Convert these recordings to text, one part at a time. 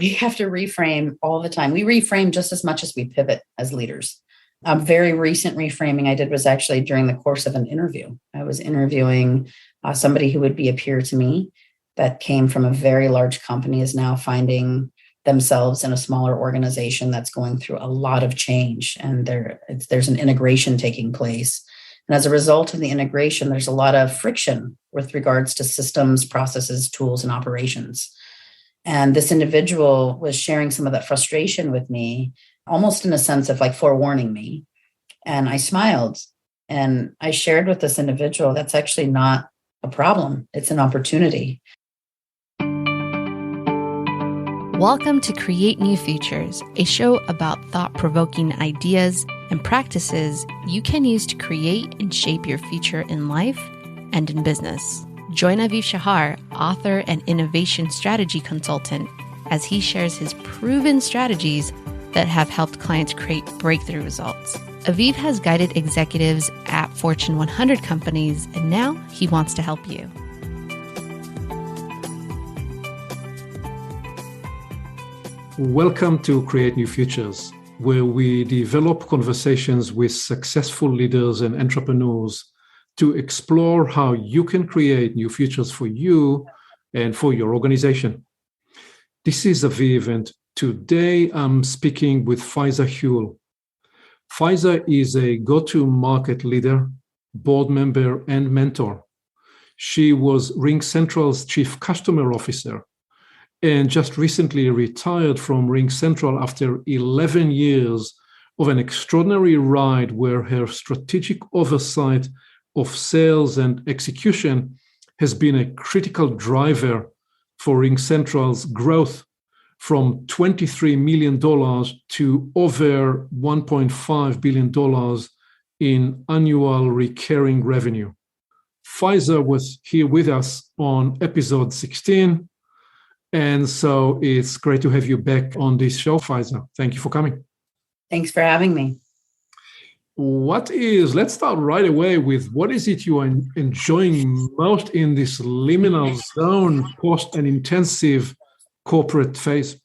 we have to reframe all the time. We reframe just as much as we pivot as leaders. A very recent reframing I did was actually during the course of an interview. I was interviewing somebody who would be a peer to me that came from a very large company, is now finding themselves in a smaller organization that's going through a lot of change. And there's an integration taking place. And as a result of the integration, there's a lot of friction with regards to systems, processes, tools, and operations. And this individual was sharing some of that frustration with me, almost in a sense of like forewarning me. And I smiled and I shared with this individual, that's actually not a problem. It's an opportunity. Welcome to Create New Futures, a show about thought-provoking ideas and practices you can use to create and shape your future in life and in business. Join Aviv Shahar, author and innovation strategy consultant, as he shares his proven strategies that have helped clients create breakthrough results. Aviv has guided executives at Fortune 100 companies, and now he wants to help you. Welcome to Create New Futures, where we develop conversations with successful leaders and entrepreneurs to explore how you can create new futures for you and for your organization. This is Aviv, and today I'm speaking with Faiza Hughell. Faiza is a go-to-market leader, board member, and mentor. She was RingCentral's Chief Customer Officer and just recently retired from RingCentral after 11 years of an extraordinary ride where her strategic oversight of sales and execution has been a critical driver for RingCentral's growth from $23 million to over $1.5 billion in annual recurring revenue. Faiza was here with us on episode 16. And so it's great to have you back on this show, Faiza. Thank you for coming. Thanks for having me. Let's start right away with what is it you are enjoying most in this liminal zone post an intensive corporate phase?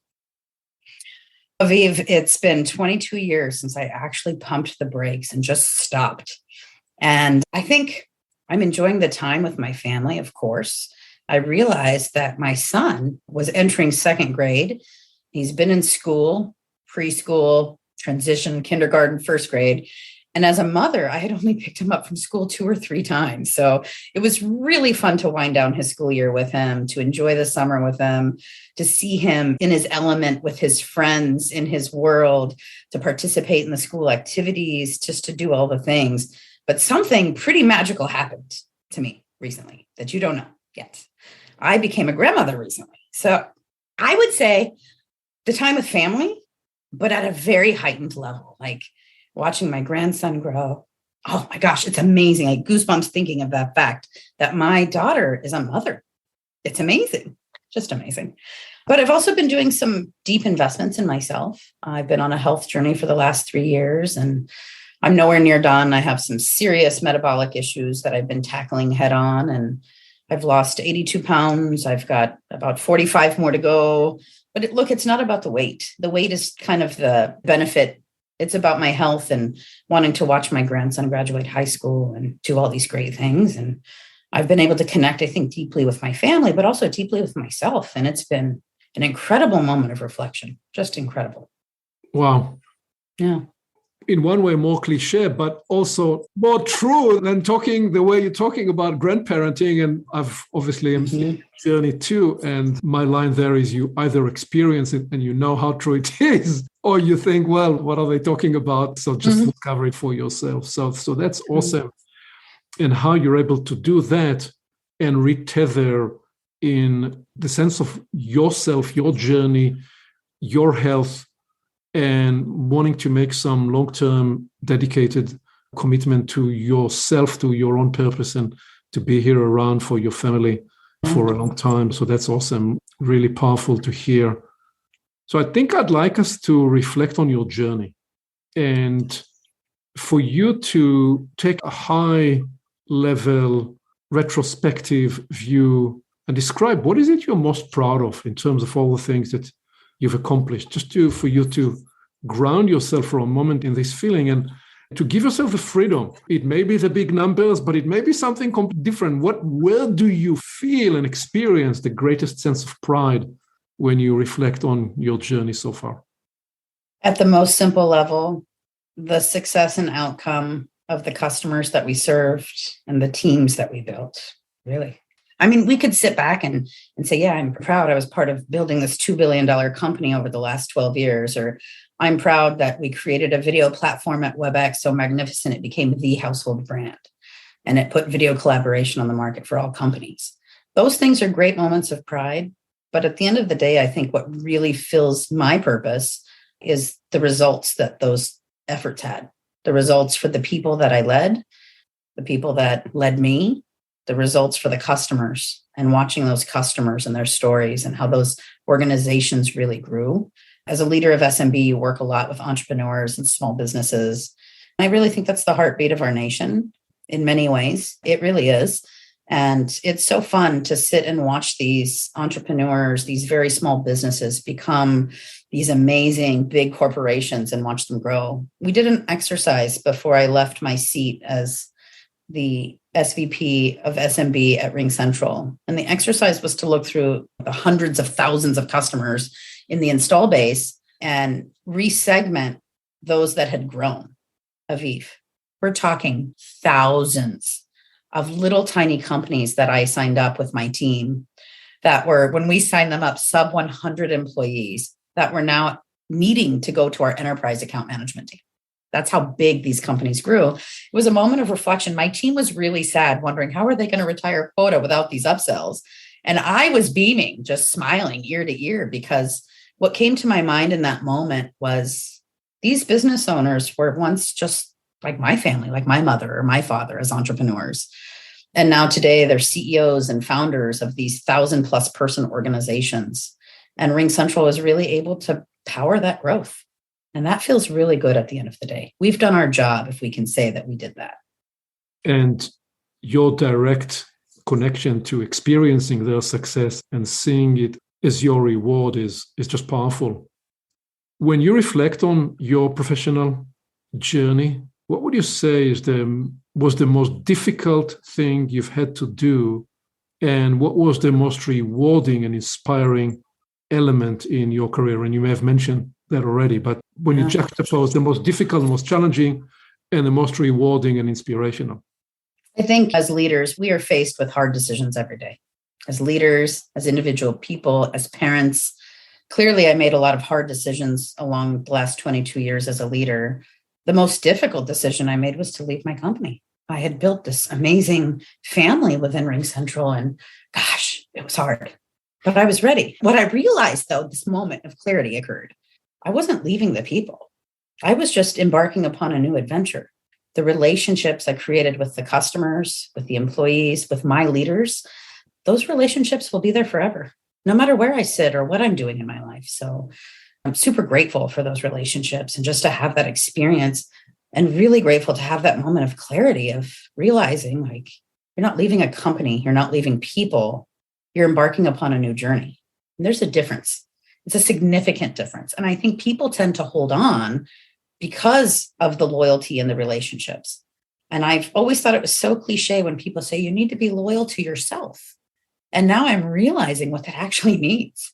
Aviv, it's been 22 years since I actually pumped the brakes and just stopped. And I think I'm enjoying the time with my family, of course. I realized that my son was entering second grade. He's been in school, preschool, transition, kindergarten, first grade. And as a mother, I had only picked him up from school 2 or 3 times. So it was really fun to wind down his school year with him, to enjoy the summer with him, to see him in his element with his friends in his world, to participate in the school activities, just to do all the things. But something pretty magical happened to me recently that you don't know yet. I became a grandmother recently. So I would say the time with family, but at a very heightened level, like watching my grandson grow. Oh my gosh, it's amazing. I goosebumps thinking of that fact that my daughter is a mother. It's amazing, just amazing. But I've also been doing some deep investments in myself. I've been on a health journey for the last 3 years, and I'm nowhere near done. I have some serious metabolic issues that I've been tackling head on, and I've lost 82 pounds. I've got about 45 more to go. But it's not about the weight. The weight is kind of the benefit. It's about my health and wanting to watch my grandson graduate high school and do all these great things. And I've been able to connect, I think, deeply with my family, but also deeply with myself. And it's been an incredible moment of reflection, just incredible. Wow. Yeah. In one way, more cliche, but also more true than talking the way you're talking about grandparenting. And I've obviously am journey too. And my line there is you either experience it and you know how true it is, or you think, well, what are they talking about? So just discover it for yourself. So that's awesome. And how you're able to do that and retether in the sense of yourself, your journey, your health, and wanting to make some long-term dedicated commitment to yourself, to your own purpose, and to be here around for your family for a long time. So that's awesome. Really powerful to hear. So I think I'd like us to reflect on your journey and for you to take a high-level retrospective view and describe what is it you're most proud of in terms of all the things that you've accomplished, just for you to ground yourself for a moment in this feeling and to give yourself the freedom. It may be the big numbers, but it may be something completely different. Where do you feel and experience the greatest sense of pride when you reflect on your journey so far? At the most simple level, the success and outcome of the customers that we served and the teams that we built, really. I mean, we could sit back and say, yeah, I'm proud I was part of building this $2 billion company over the last 12 years, or I'm proud that we created a video platform at WebEx so magnificent it became the household brand, and it put video collaboration on the market for all companies. Those things are great moments of pride. But at the end of the day, I think what really fills my purpose is the results that those efforts had, the results for the people that I led, the people that led me, the results for the customers, and watching those customers and their stories and how those organizations really grew. As a leader of SMB, you work a lot with entrepreneurs and small businesses. I really think that's the heartbeat of our nation in many ways. It really is. And it's so fun to sit and watch these entrepreneurs, these very small businesses become these amazing big corporations and watch them grow. We did an exercise before I left my seat as the SVP of SMB at RingCentral. And the exercise was to look through the hundreds of thousands of customers in the install base and resegment those that had grown. Aviv, we're talking thousands of little tiny companies that I signed up with my team that were, when we signed them up, sub 100 employees that were now needing to go to our enterprise account management team. That's how big these companies grew. It was a moment of reflection. My team was really sad, wondering how are they going to retire quota without these upsells? And I was beaming, just smiling ear to ear, because what came to my mind in that moment was these business owners were once just like my family, like my mother or my father as entrepreneurs. And now today they're CEOs and founders of these 1,000+ person organizations. And RingCentral is really able to power that growth. And that feels really good at the end of the day. We've done our job if we can say that we did that. And your direct connection to experiencing their success and seeing it as your reward is just powerful. When you reflect on your professional journey, what would you say was the most difficult thing you've had to do? And what was the most rewarding and inspiring element in your career? And you may have mentioned that already, but when you juxtapose the most difficult, the most challenging, and the most rewarding and inspirational. I think as leaders, we are faced with hard decisions every day. As leaders, as individual people, as parents, clearly I made a lot of hard decisions along the last 22 years as a leader. The most difficult decision I made was to leave my company. I had built this amazing family within RingCentral, and gosh, it was hard, but I was ready. What I realized, though, this moment of clarity occurred. I wasn't leaving the people. I was just embarking upon a new adventure. The relationships I created with the customers, with the employees, with my leaders, those relationships will be there forever, no matter where I sit or what I'm doing in my life. So I'm super grateful for those relationships and just to have that experience, and really grateful to have that moment of clarity of realizing like you're not leaving a company, you're not leaving people, you're embarking upon a new journey. And there's a difference. It's a significant difference. And I think people tend to hold on because of the loyalty in the relationships. And I've always thought it was so cliche when people say you need to be loyal to yourself. And now I'm realizing what that actually means.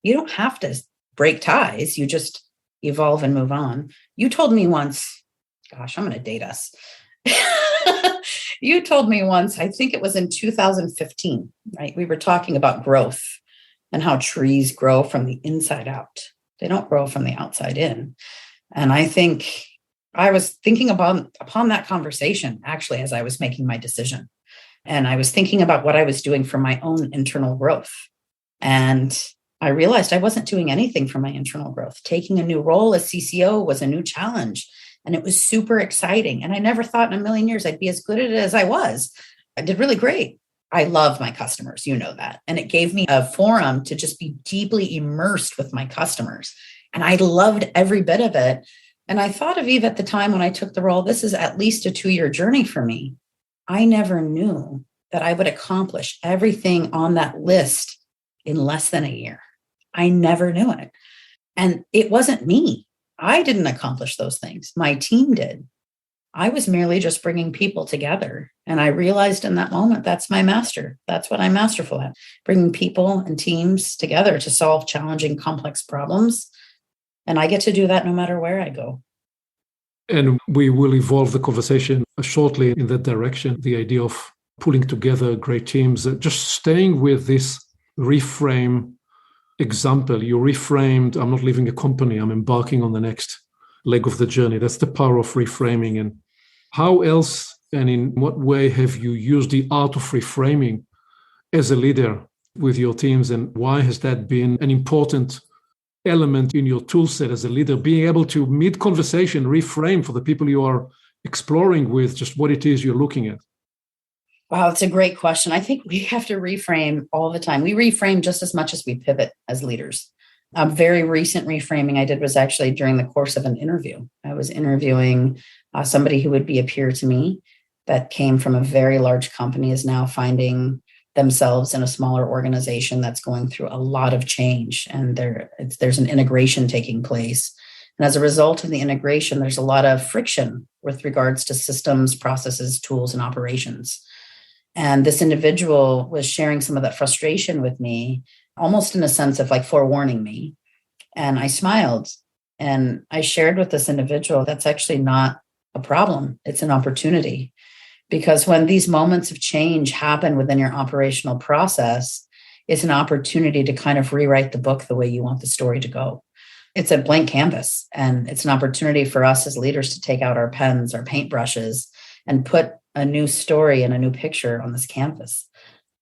You don't have to break ties. You just evolve and move on. You told me once, gosh, I'm going to date us. You told me once, I think it was in 2015, right? We were talking about growth and how trees grow from the inside out. They don't grow from the outside in. And I think I was thinking upon that conversation, actually, as I was making my decision. And I was thinking about what I was doing for my own internal growth. And I realized I wasn't doing anything for my internal growth. Taking a new role as CCO was a new challenge, and it was super exciting. And I never thought in a million years I'd be as good at it as I was. I did really great. I love my customers, you know that. And it gave me a forum to just be deeply immersed with my customers. And I loved every bit of it. And I thought of Eve at the time when I took the role, this is at least a 2-year journey for me. I never knew that I would accomplish everything on that list in less than a year. I never knew it. And it wasn't me. I didn't accomplish those things. My team did. I was merely just bringing people together. And I realized in that moment, that's my master. That's what I'm masterful at, bringing people and teams together to solve challenging, complex problems. And I get to do that no matter where I go. And we will evolve the conversation shortly in that direction, the idea of pulling together great teams. Just staying with this reframe example, you reframed, I'm not leaving a company, I'm embarking on the next leg of the journey. That's the power of reframing. And how else and in what way have you used the art of reframing as a leader with your teams? And why has that been an important element in your tool set as a leader, being able to mid-conversation reframe for the people you are exploring with just what it is you're looking at? Wow, it's a great question. I think we have to reframe all the time. We reframe just as much as we pivot as leaders. A very recent reframing I did was actually during the course of an interview. I was interviewing somebody who would be a peer to me that came from a very large company, is now finding themselves in a smaller organization that's going through a lot of change. And there's an integration taking place. And as a result of the integration, there's a lot of friction with regards to systems, processes, tools, and operations. And this individual was sharing some of that frustration with me, almost in a sense of like forewarning me. And I smiled and I shared with this individual, that's actually not a problem. It's an opportunity. Because when these moments of change happen within your operational process, it's an opportunity to kind of rewrite the book the way you want the story to go. It's a blank canvas, and it's an opportunity for us as leaders to take out our pens, our paintbrushes, and put a new story and a new picture on this canvas.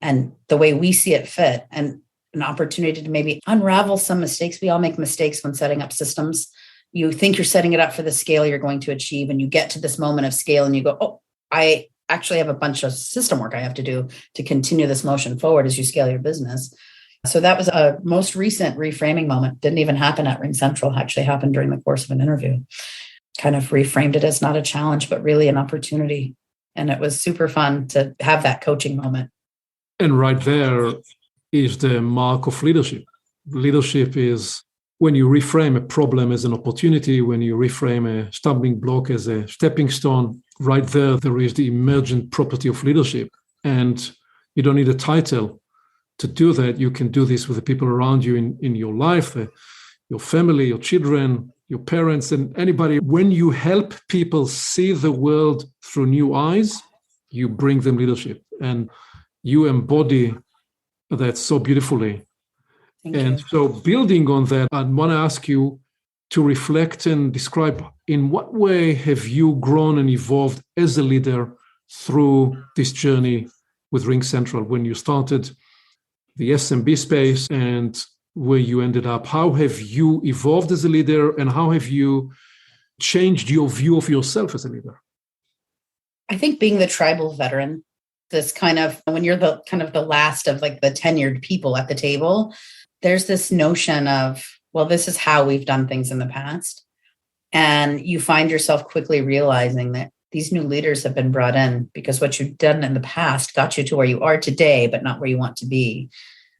And the way we see it fit, and an opportunity to maybe unravel some mistakes. We all make mistakes when setting up systems. You think you're setting it up for the scale you're going to achieve, and you get to this moment of scale and you go, oh, I actually have a bunch of system work I have to do to continue this motion forward as you scale your business. So that was a most recent reframing moment. Didn't even happen at RingCentral, actually happened during the course of an interview. Kind of reframed it as not a challenge, but really an opportunity. And it was super fun to have that coaching moment. And right there is the mark of leadership. Leadership is when you reframe a problem as an opportunity, when you reframe a stumbling block as a stepping stone. Right there is the emergent property of leadership. And you don't need a title to do that. You can do this with the people around you in your life, your family, your children, your parents, and anybody. When you help people see the world through new eyes, you bring them leadership. And you embody that so beautifully. Thank and you. So building on that, I want to ask you to reflect and describe in what way have you grown and evolved as a leader through this journey with RingCentral, when you started the SMB space and where you ended up. How have you evolved as a leader, and how have you changed your view of yourself as a leader? I think being the tribal veteran, this kind of, when you're the kind of the last of like the tenured people at the table, there's this notion of, well, this is how we've done things in the past. And you find yourself quickly realizing that these new leaders have been brought in because what you've done in the past got you to where you are today, but not where you want to be.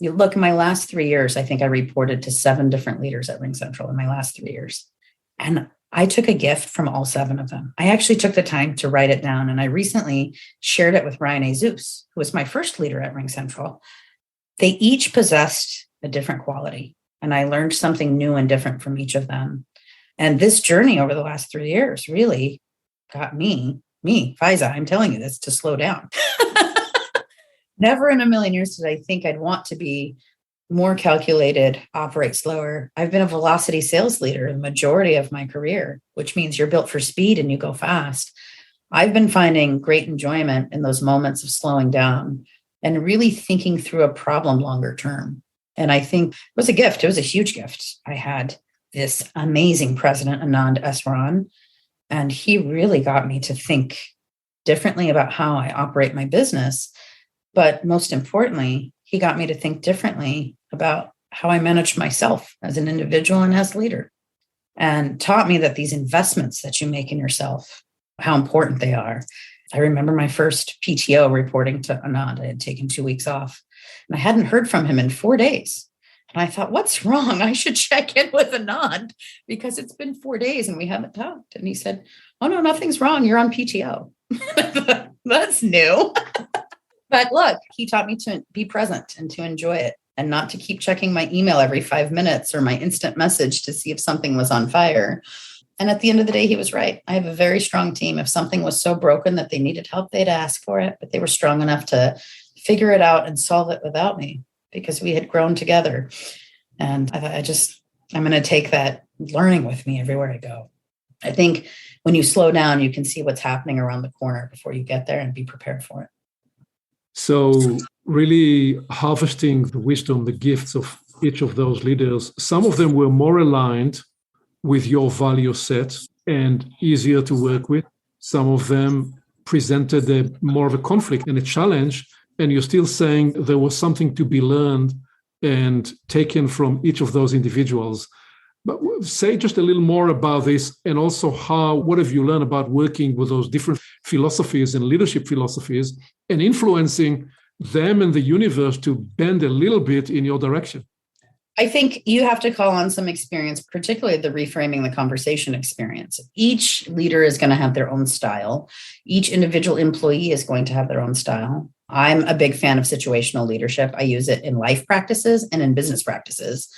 You look, in my last 3 years, I think I reported to 7 different leaders at RingCentral in my last 3 years. And I took a gift from all 7 of them. I actually took the time to write it down. And I recently shared it with Ryan Azus, who was my first leader at RingCentral. They each possessed a different quality. And I learned something new and different from each of them. And this journey over the last 3 years really got me, Faiza, I'm telling you this, to slow down. Never in a million years did I think I'd want to be more calculated, operate slower. I've been a velocity sales leader the majority of my career, which means you're built for speed and you go fast. I've been finding great enjoyment in those moments of slowing down and really thinking through a problem longer term. And I think it was a gift. It was a huge gift. I had this amazing president, Anand Eswaran, and he really got me to think differently about how I operate my business. But most importantly, he got me to think differently about how I manage myself as an individual and as a leader, and taught me that these investments that you make in yourself, how important they are. I remember my first PTO reporting to Anand. I had taken 2 weeks off and I hadn't heard from him in 4 days. And I thought, what's wrong? I should check in with Anand because it's been 4 days and we haven't talked. And he said, oh, no, nothing's wrong. You're on PTO. That's new. But look, he taught me to be present and to enjoy it and not to keep checking my email every 5 minutes or my instant message to see if something was on fire. And at the end of the day, he was right. I have a very strong team. If something was so broken that they needed help, they'd ask for it, but they were strong enough to figure it out and solve it without me because we had grown together. And I thought, I'm going to take that learning with me everywhere I go. I think when you slow down, you can see what's happening around the corner before you get there and be prepared for it. So really harvesting the wisdom, the gifts of each of those leaders. Some of them were more aligned with your value set and easier to work with. Some of them presented more of a conflict and a challenge. And you're still saying there was something to be learned and taken from each of those individuals. But say just a little more about this, and also what have you learned about working with those different philosophies and leadership philosophies and influencing them and the universe to bend a little bit in your direction? I think you have to call on some experience, particularly the reframing the conversation experience. Each leader is going to have their own style. Each individual employee is going to have their own style. I'm a big fan of situational leadership. I use it in life practices and in business practices.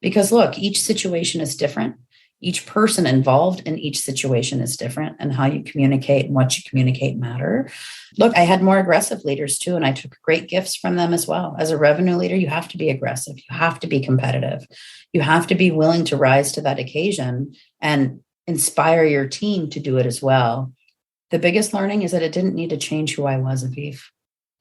Because look, each situation is different. Each person involved in each situation is different, and how you communicate and what you communicate matter. Look, I had more aggressive leaders too, and I took great gifts from them as well. As a revenue leader, you have to be aggressive. You have to be competitive. You have to be willing to rise to that occasion and inspire your team to do it as well. The biggest learning is that it didn't need to change who I was, Aviv.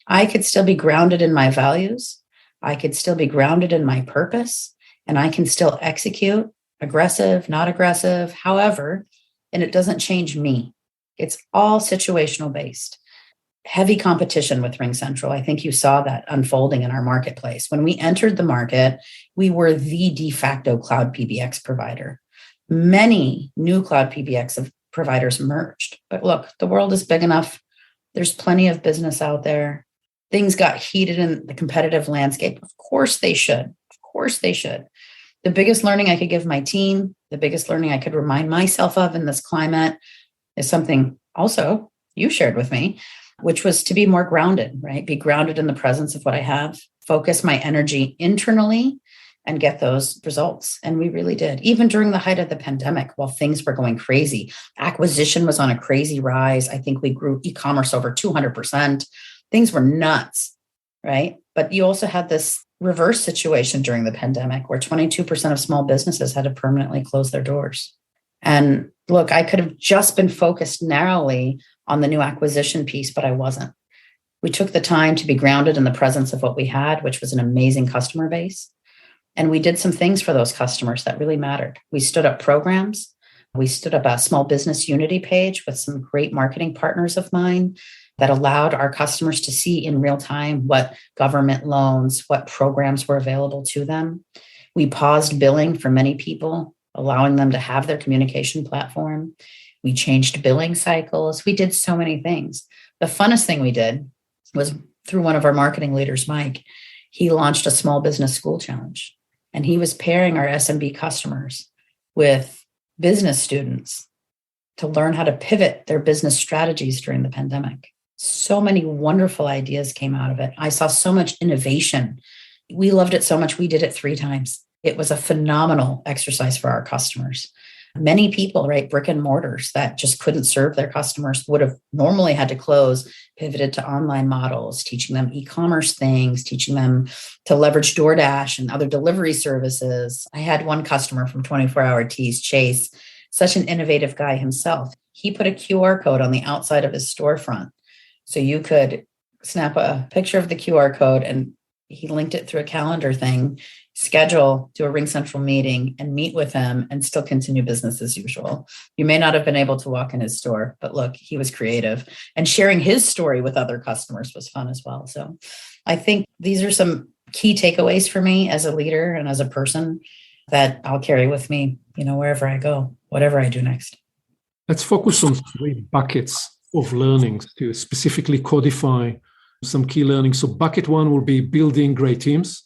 I could still be grounded in my values. I could still be grounded in my purpose. And I can still execute, aggressive, not aggressive, however, and it doesn't change me. It's all situational based. Heavy competition with RingCentral. I think you saw that unfolding in our marketplace. When we entered the market, we were the de facto cloud PBX provider. Many new cloud PBX providers merged. But look, the world is big enough. There's plenty of business out there. Things got heated in the competitive landscape. Of course they should. Of course they should. The biggest learning I could give my team, the biggest learning I could remind myself of in this climate is something also you shared with me, which was to be more grounded, right? Be grounded in the presence of what I have, focus my energy internally and get those results. And we really did. Even during the height of the pandemic, while things were going crazy, acquisition was on a crazy rise. I think we grew e-commerce over 200%. Things were nuts, right? But you also had this reverse situation during the pandemic where 22% of small businesses had to permanently close their doors. And look, I could have just been focused narrowly on the new acquisition piece, but I wasn't. We took the time to be grounded in the presence of what we had, which was an amazing customer base. And we did some things for those customers that really mattered. We stood up programs. We stood up a small business unity page with some great marketing partners of mine that allowed our customers to see in real time what government loans, what programs were available to them. We paused billing for many people, allowing them to have their communication platform. We changed billing cycles. We did so many things. The funnest thing we did was through one of our marketing leaders, Mike. He launched a small business school challenge, and he was pairing our SMB customers with business students to learn how to pivot their business strategies during the pandemic. So many wonderful ideas came out of it. I saw so much innovation. We loved it so much. We did it 3 times. It was a phenomenal exercise for our customers. Many people, right, brick and mortars that just couldn't serve their customers would have normally had to close, pivoted to online models, teaching them e-commerce things, teaching them to leverage DoorDash and other delivery services. I had one customer from 24 Hour Teas, Chase, such an innovative guy himself. He put a QR code on the outside of his storefront. So you could snap a picture of the QR code, and he linked it through a calendar thing, schedule, do a RingCentral meeting and meet with him and still continue business as usual. You may not have been able to walk in his store, but look, he was creative, and sharing his story with other customers was fun as well. So I think these are some key takeaways for me as a leader and as a person that I'll carry with me, wherever I go, whatever I do next. Let's focus on 3 buckets of learnings to specifically codify some key learnings. So bucket 1 will be building great teams.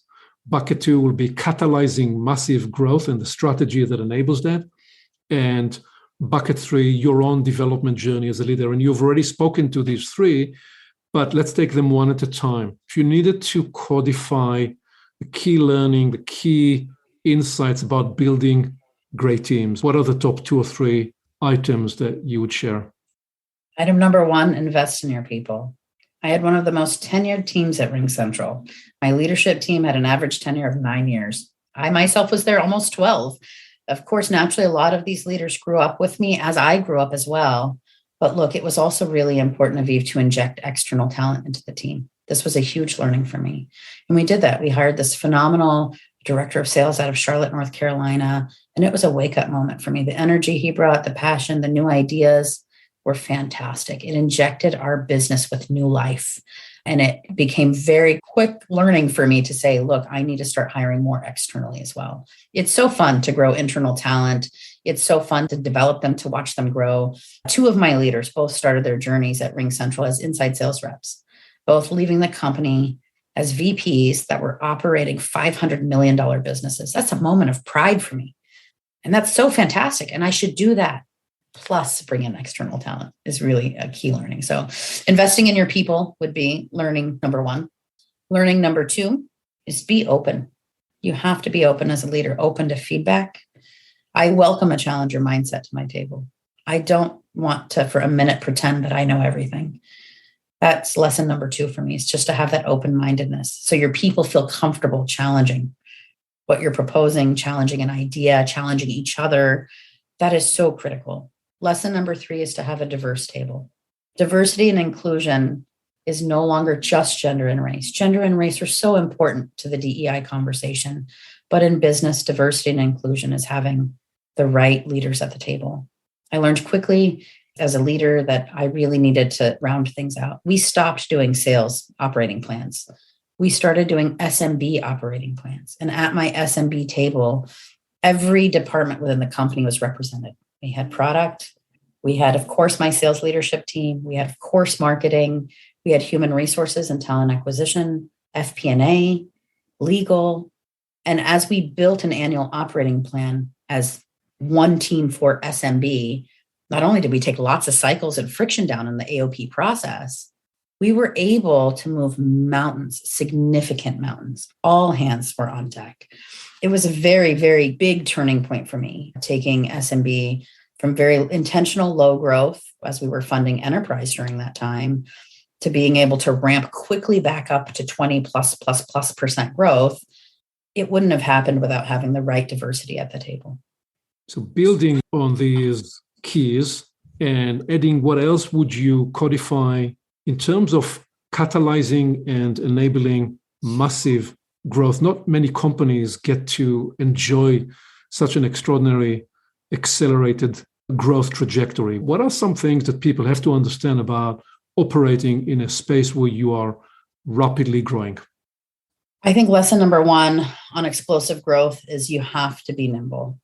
Bucket 2 will be catalyzing massive growth and the strategy that enables that. And bucket 3, your own development journey as a leader. And you've already spoken to these three, but let's take them one at a time. If you needed to codify the key learning, the key insights about building great teams, what are the top 2 or 3 items that you would share? Item number 1, invest in your people. I had one of the most tenured teams at RingCentral. My leadership team had an average tenure of 9 years. I myself was there almost 12. Of course, naturally, a lot of these leaders grew up with me as I grew up as well. But look, it was also really important, Aviv, to inject external talent into the team. This was a huge learning for me. And we did that. We hired this phenomenal director of sales out of Charlotte, North Carolina. And it was a wake-up moment for me. The energy he brought, the passion, the new ideas were fantastic. It injected our business with new life. And it became very quick learning for me to say, look, I need to start hiring more externally as well. It's so fun to grow internal talent. It's so fun to develop them, to watch them grow. 2 of my leaders both started their journeys at RingCentral as inside sales reps, both leaving the company as VPs that were operating $500 million businesses. That's a moment of pride for me. And that's so fantastic. And I should do that. Plus bring in external talent is really a key learning. So investing in your people would be learning number 1. Learning number 2 is be open. You have to be open as a leader, open to feedback. I welcome a challenger mindset to my table. I don't want to, for a minute, pretend that I know everything. That's lesson number 2 for me, is just to have that open-mindedness. So your people feel comfortable challenging what you're proposing, challenging an idea, challenging each other. That is so critical. Lesson number 3 is to have a diverse table. Diversity and inclusion is no longer just gender and race. Gender and race are so important to the DEI conversation, but in business, diversity and inclusion is having the right leaders at the table. I learned quickly as a leader that I really needed to round things out. We stopped doing sales operating plans. We started doing SMB operating plans. And at my SMB table, every department within the company was represented. We had product. We had, of course, my sales leadership team. We had, of course, marketing. We had human resources and talent acquisition, FP&A, legal. And as we built an annual operating plan as one team for SMB, not only did we take lots of cycles and friction down in the AOP process, we were able to move mountains, significant mountains. All hands were on deck. It was a very, very big turning point for me, taking SMB from very intentional low growth as we were funding enterprise during that time to being able to ramp quickly back up to 20+% growth. It wouldn't have happened without having the right diversity at the table. So building on these keys and adding, what else would you codify in terms of catalyzing and enabling massive growth? Not many companies get to enjoy such an extraordinary accelerated growth trajectory. What are some things that people have to understand about operating in a space where you are rapidly growing? I think lesson number 1 on explosive growth is you have to be nimble.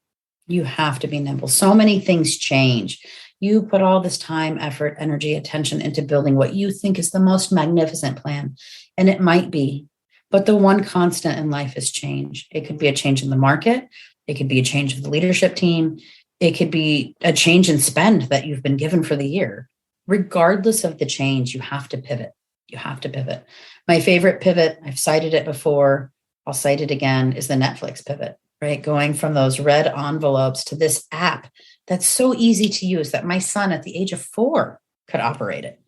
You have to be nimble. So many things change. You put all this time, effort, energy, attention into building what you think is the most magnificent plan. And it might be, but the one constant in life is change. It could be a change in the market. It could be a change of the leadership team. It could be a change in spend that you've been given for the year. Regardless of the change, you have to pivot. You have to pivot. My favorite pivot, I've cited it before, I'll cite it again, is the Netflix pivot, right? Going from those red envelopes to this app that's so easy to use that my son at the age of 4 could operate it.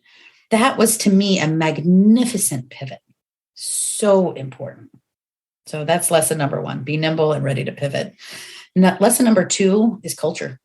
That was, to me, a magnificent pivot. So important. So that's lesson number 1, be nimble and ready to pivot. Lesson number 2 is culture.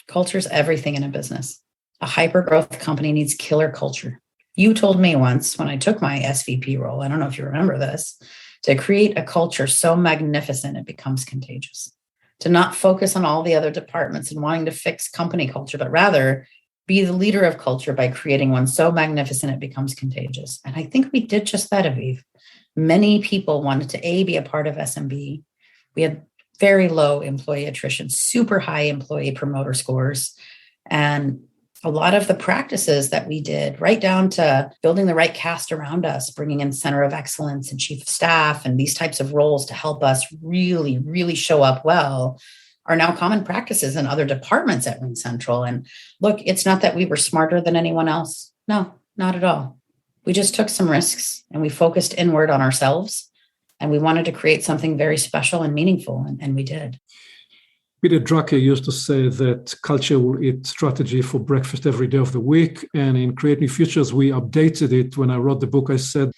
Culture is everything in a business. A hyper-growth company needs killer culture. You told me once when I took my SVP role, I don't know if you remember this, to create a culture so magnificent it becomes contagious. To not focus on all the other departments and wanting to fix company culture, but rather be the leader of culture by creating one so magnificent it becomes contagious. And I think we did just that, Aviv. Many people wanted to, be a part of SMB. We had very low employee attrition, super high employee promoter scores. And a lot of the practices that we did, right down to building the right cast around us, bringing in center of excellence and chief of staff and these types of roles to help us really, really show up well, are now common practices in other departments at RingCentral. And look, it's not that we were smarter than anyone else. No, not at all. We just took some risks and we focused inward on ourselves, and we wanted to create something very special and meaningful, and we did. Peter Drucker used to say that culture will eat strategy for breakfast every day of the week. And in Create New Futures, we updated it. When I wrote the book, I said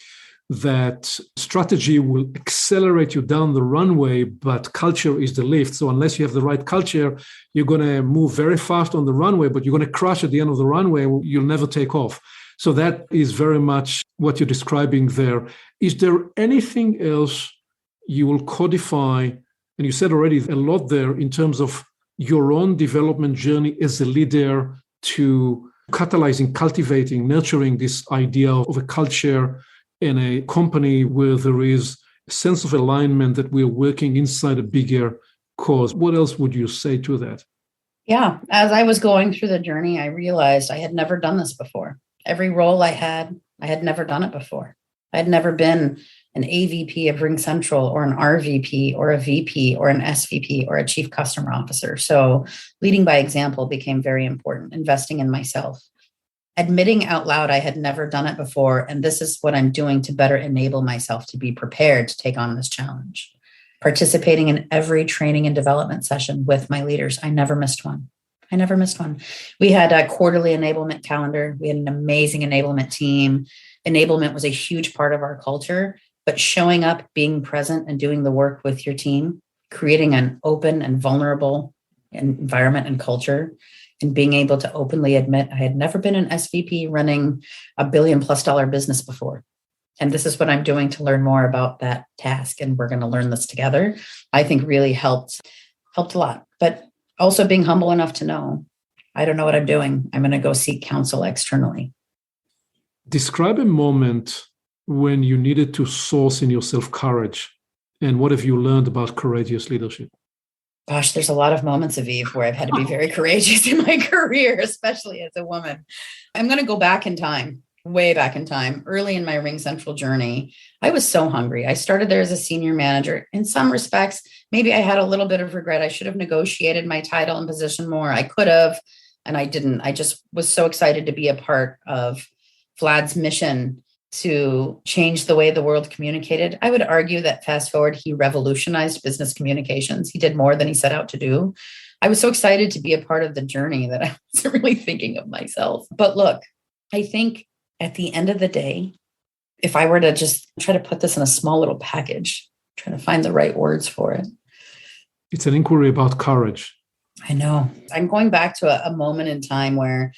that strategy will accelerate you down the runway, but culture is the lift. So unless you have the right culture, you're going to move very fast on the runway, but you're going to crash at the end of the runway. You'll never take off. So that is very much what you're describing there. Is there anything else you will codify? And you said already a lot there in terms of your own development journey as a leader to catalyzing, cultivating, nurturing this idea of a culture in a company where there is a sense of alignment that we're working inside a bigger cause. What else would you say to that? Yeah, as I was going through the journey, I realized I had never done this before. Every role I had never done it before. I had never been an AVP of RingCentral or an RVP or a VP or an SVP or a chief customer officer. So leading by example became very important, investing in myself, admitting out loud I had never done it before. And this is what I'm doing to better enable myself to be prepared to take on this challenge. Participating in every training and development session with my leaders. I never missed one. We had a quarterly enablement calendar. We had an amazing enablement team. Enablement was a huge part of our culture, but showing up, being present, and doing the work with your team, creating an open and vulnerable environment and culture, and being able to openly admit I had never been an SVP running $1 billion+ business before. And this is what I'm doing to learn more about that task. And we're going to learn this together. I think really helped a lot. But also being humble enough to know, I don't know what I'm doing. I'm going to go seek counsel externally. Describe a moment when you needed to source in yourself courage. And what have you learned about courageous leadership? Gosh, there's a lot of moments, Aviv, where I've had to be very courageous in my career, especially as a woman. I'm going to go back in time, way back in time, early in my RingCentral journey. I was so hungry. I started there as a senior manager. In some respects, maybe I had a little bit of regret. I should have negotiated my title and position more. I could have, and I didn't. I just was so excited to be a part of Vlad's mission to change the way the world communicated. I would argue that fast forward, he revolutionized business communications. He did more than he set out to do. I was so excited to be a part of the journey that I wasn't really thinking of myself. But look, I think at the end of the day, if I were to just try to put this in a small little package, trying to find the right words for it. It's an inquiry about courage. I know. I'm going back to a moment in time where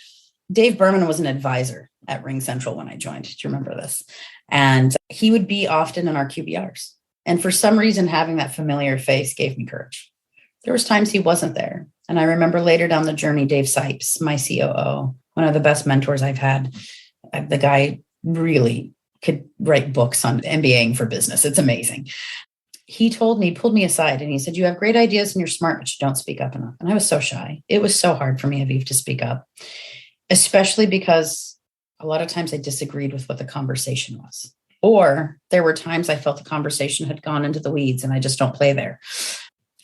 Dave Berman was an advisor at RingCentral when I joined. Do you remember this? And he would be often in our QBRs. And for some reason, having that familiar face gave me courage. There was times he wasn't there. And I remember later down the journey, Dave Sipes, my COO, one of the best mentors I've had. The guy really could write books on MBAing for business. It's amazing. He pulled me aside and he said, you have great ideas and you're smart, but you don't speak up enough. And I was so shy. It was so hard for me, Aviv, to speak up, especially because a lot of times I disagreed with what the conversation was. Or there were times I felt the conversation had gone into the weeds and I just don't play there.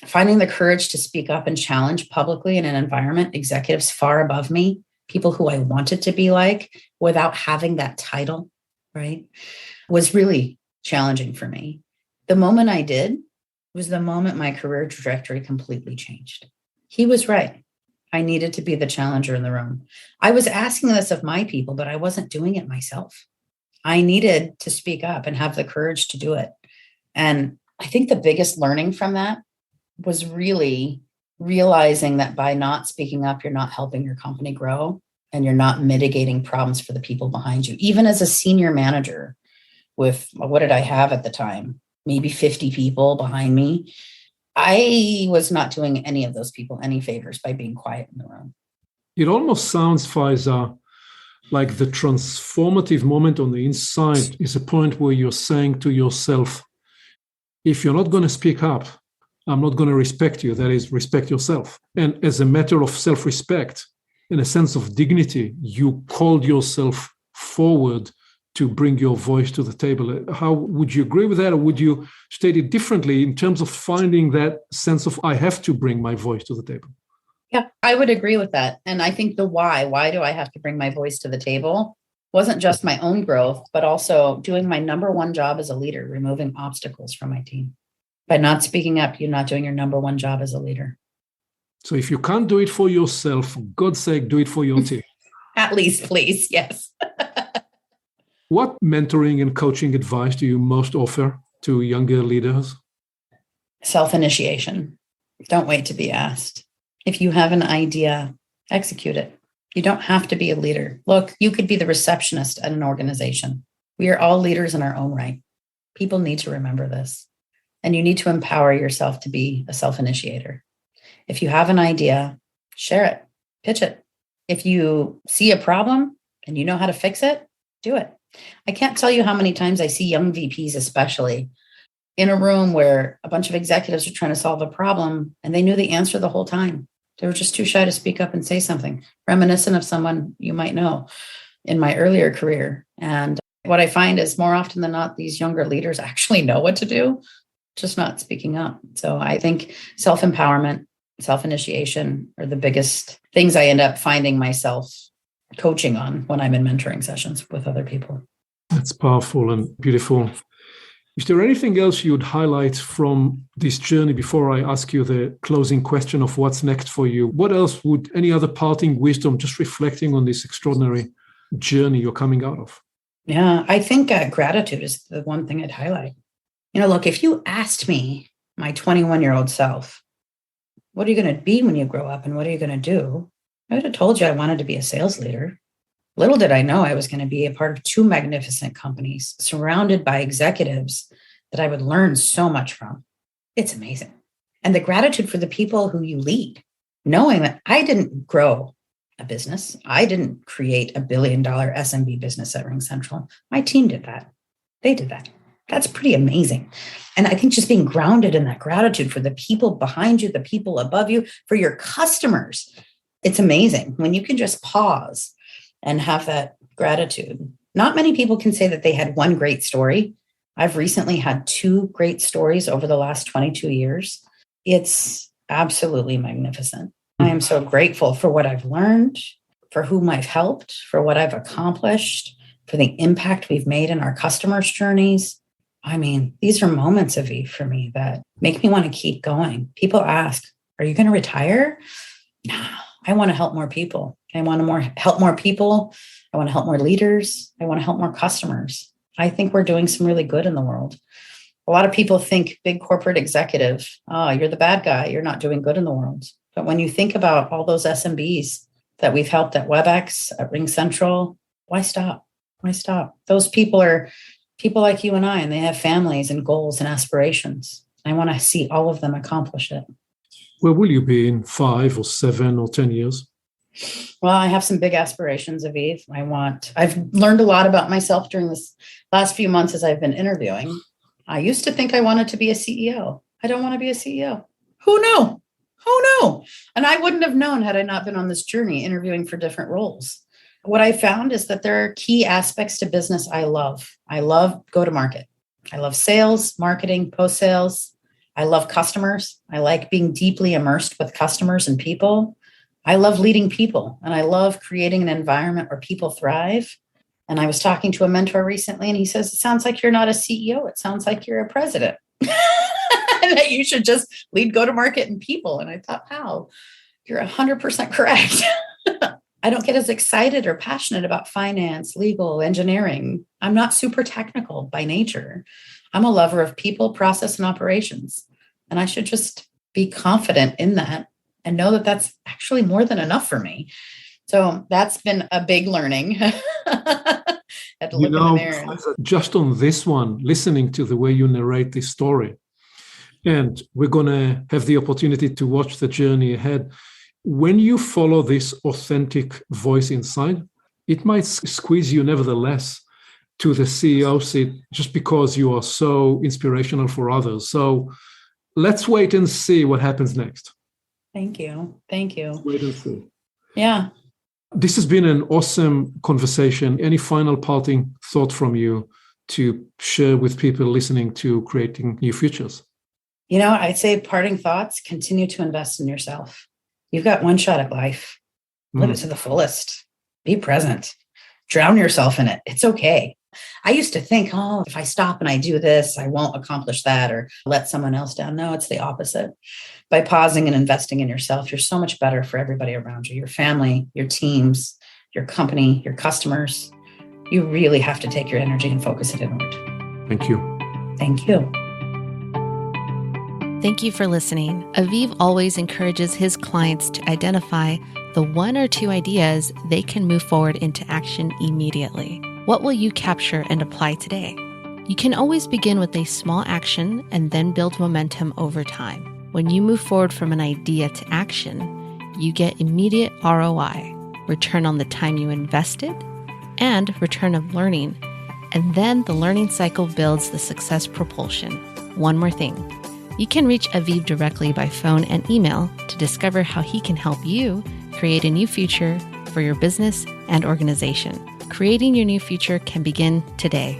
Finding the courage to speak up and challenge publicly in an environment, executives far above me, people who I wanted to be like without having that title, right, was really challenging for me. The moment I did was the moment my career trajectory completely changed. He was right. I needed to be the challenger in the room. I was asking this of my people, but I wasn't doing it myself. I needed to speak up and have the courage to do it. And I think the biggest learning from that was really realizing that by not speaking up, you're not helping your company grow and you're not mitigating problems for the people behind you. Even as a senior manager with, what did I have at the time? Maybe 50 people behind me. I was not doing any of those people any favors by being quiet in the room. It almost sounds, Faiza, like the transformative moment on the inside is a point where you're saying to yourself, if you're not going to speak up, I'm not going to respect you. That is, respect yourself. And as a matter of self-respect, in a sense of dignity, you called yourself forward to bring your voice to the table. How would you agree with that? Or would you state it differently in terms of finding that sense of, I have to bring my voice to the table? Yeah, I would agree with that. And I think the why do I have to bring my voice to the table, wasn't just my own growth, but also doing my number one job as a leader, removing obstacles from my team. By not speaking up, you're not doing your number one job as a leader. So if you can't do it for yourself, for God's sake, do it for your team. At least, please. Yes. What mentoring and coaching advice do you most offer to younger leaders? Self-initiation. Don't wait to be asked. If you have an idea, execute it. You don't have to be a leader. Look, you could be the receptionist at an organization. We are all leaders in our own right. People need to remember this. And you need to empower yourself to be a self-initiator. If you have an idea, share it, pitch it. If you see a problem and you know how to fix it, do it. I can't tell you how many times I see young VPs, especially in a room where a bunch of executives are trying to solve a problem and they knew the answer the whole time. They were just too shy to speak up and say something, reminiscent of someone you might know in my earlier career. And what I find is more often than not, these younger leaders actually know what to do, just not speaking up. So I think self-empowerment, self-initiation are the biggest things I end up finding myself coaching on when I'm in mentoring sessions with other people. That's powerful and beautiful. Is there anything else you'd highlight from this journey before I ask you the closing question of what's next for you? What else would any other parting wisdom, just reflecting on this extraordinary journey you're coming out of? Yeah, I think gratitude is the one thing I'd highlight. Look, if you asked me, my 21-year-old self, what are you going to be when you grow up and what are you going to do? I would have told you I wanted to be a sales leader. Little did I know I was going to be a part of two magnificent companies surrounded by executives that I would learn so much from. It's amazing. And the gratitude for the people who you lead, knowing that I didn't grow a business. I didn't create $1 billion SMB business at RingCentral. My team did that. They did that. That's pretty amazing. And I think just being grounded in that gratitude for the people behind you, the people above you, for your customers, it's amazing when you can just pause and have that gratitude. Not many people can say that they had one great story. I've recently had 2 great stories over the last 22 years. It's absolutely magnificent. I am so grateful for what I've learned, for whom I've helped, for what I've accomplished, for the impact we've made in our customers' journeys. I mean, these are moments, Aviv, for me that make me want to keep going. People ask, are you going to retire? No, I want to help more people. I want to help more people. I want to help more leaders. I want to help more customers. I think we're doing some really good in the world. A lot of people think big corporate executive, oh, you're the bad guy. You're not doing good in the world. But when you think about all those SMBs that we've helped at WebEx, at RingCentral, why stop? Why stop? Those people are people like you and I, and they have families and goals and aspirations. I want to see all of them accomplish it. Where will you be in 5 or 7 or 10 years? Well, I have some big aspirations, Aviv. I've learned a lot about myself during this last few months as I've been interviewing. I used to think I wanted to be a CEO. I don't want to be a CEO. Who knew? Who knew? And I wouldn't have known had I not been on this journey interviewing for different roles. What I found is that there are key aspects to business I love. I love go-to-market. I love sales, marketing, post-sales. I love customers. I like being deeply immersed with customers and people. I love leading people, and I love creating an environment where people thrive. And I was talking to a mentor recently, and he says, it sounds like you're not a CEO. It sounds like you're a president. That you should just lead go-to-market and people. And I thought, wow, you're 100% correct. I don't get as excited or passionate about finance, legal, engineering. I'm not super technical by nature. I'm a lover of people, process, and operations. And I should just be confident in that and know that that's actually more than enough for me. So that's been a big learning. Had to look in the mirror. Just on this one, listening to the way you narrate this story, and we're going to have the opportunity to watch the journey ahead. When you follow this authentic voice inside, it might squeeze you nevertheless to the CEO seat just because you are so inspirational for others. So let's wait and see what happens next. Thank you. Thank you. Wait and see. Yeah. This has been an awesome conversation. Any final parting thought from you to share with people listening to Creating New Futures? I'd say parting thoughts, continue to invest in yourself. You've got one shot at life. Live it to the fullest. Be present. Drown yourself in it. It's okay. I used to think, if I stop and I do this, I won't accomplish that or let someone else down. No, it's the opposite. By pausing and investing in yourself, you're so much better for everybody around you, your family, your teams, your company, your customers. You really have to take your energy and focus it inward. Thank you. Thank you. Thank you for listening. Aviv always encourages his clients to identify the 1 or 2 ideas they can move forward into action immediately. What will you capture and apply today? You can always begin with a small action and then build momentum over time. When you move forward from an idea to action, you get immediate ROI, return on the time you invested, and return of learning. And then the learning cycle builds the success propulsion. One more thing. You can reach Aviv directly by phone and email to discover how he can help you create a new future for your business and organization. Creating your new future can begin today.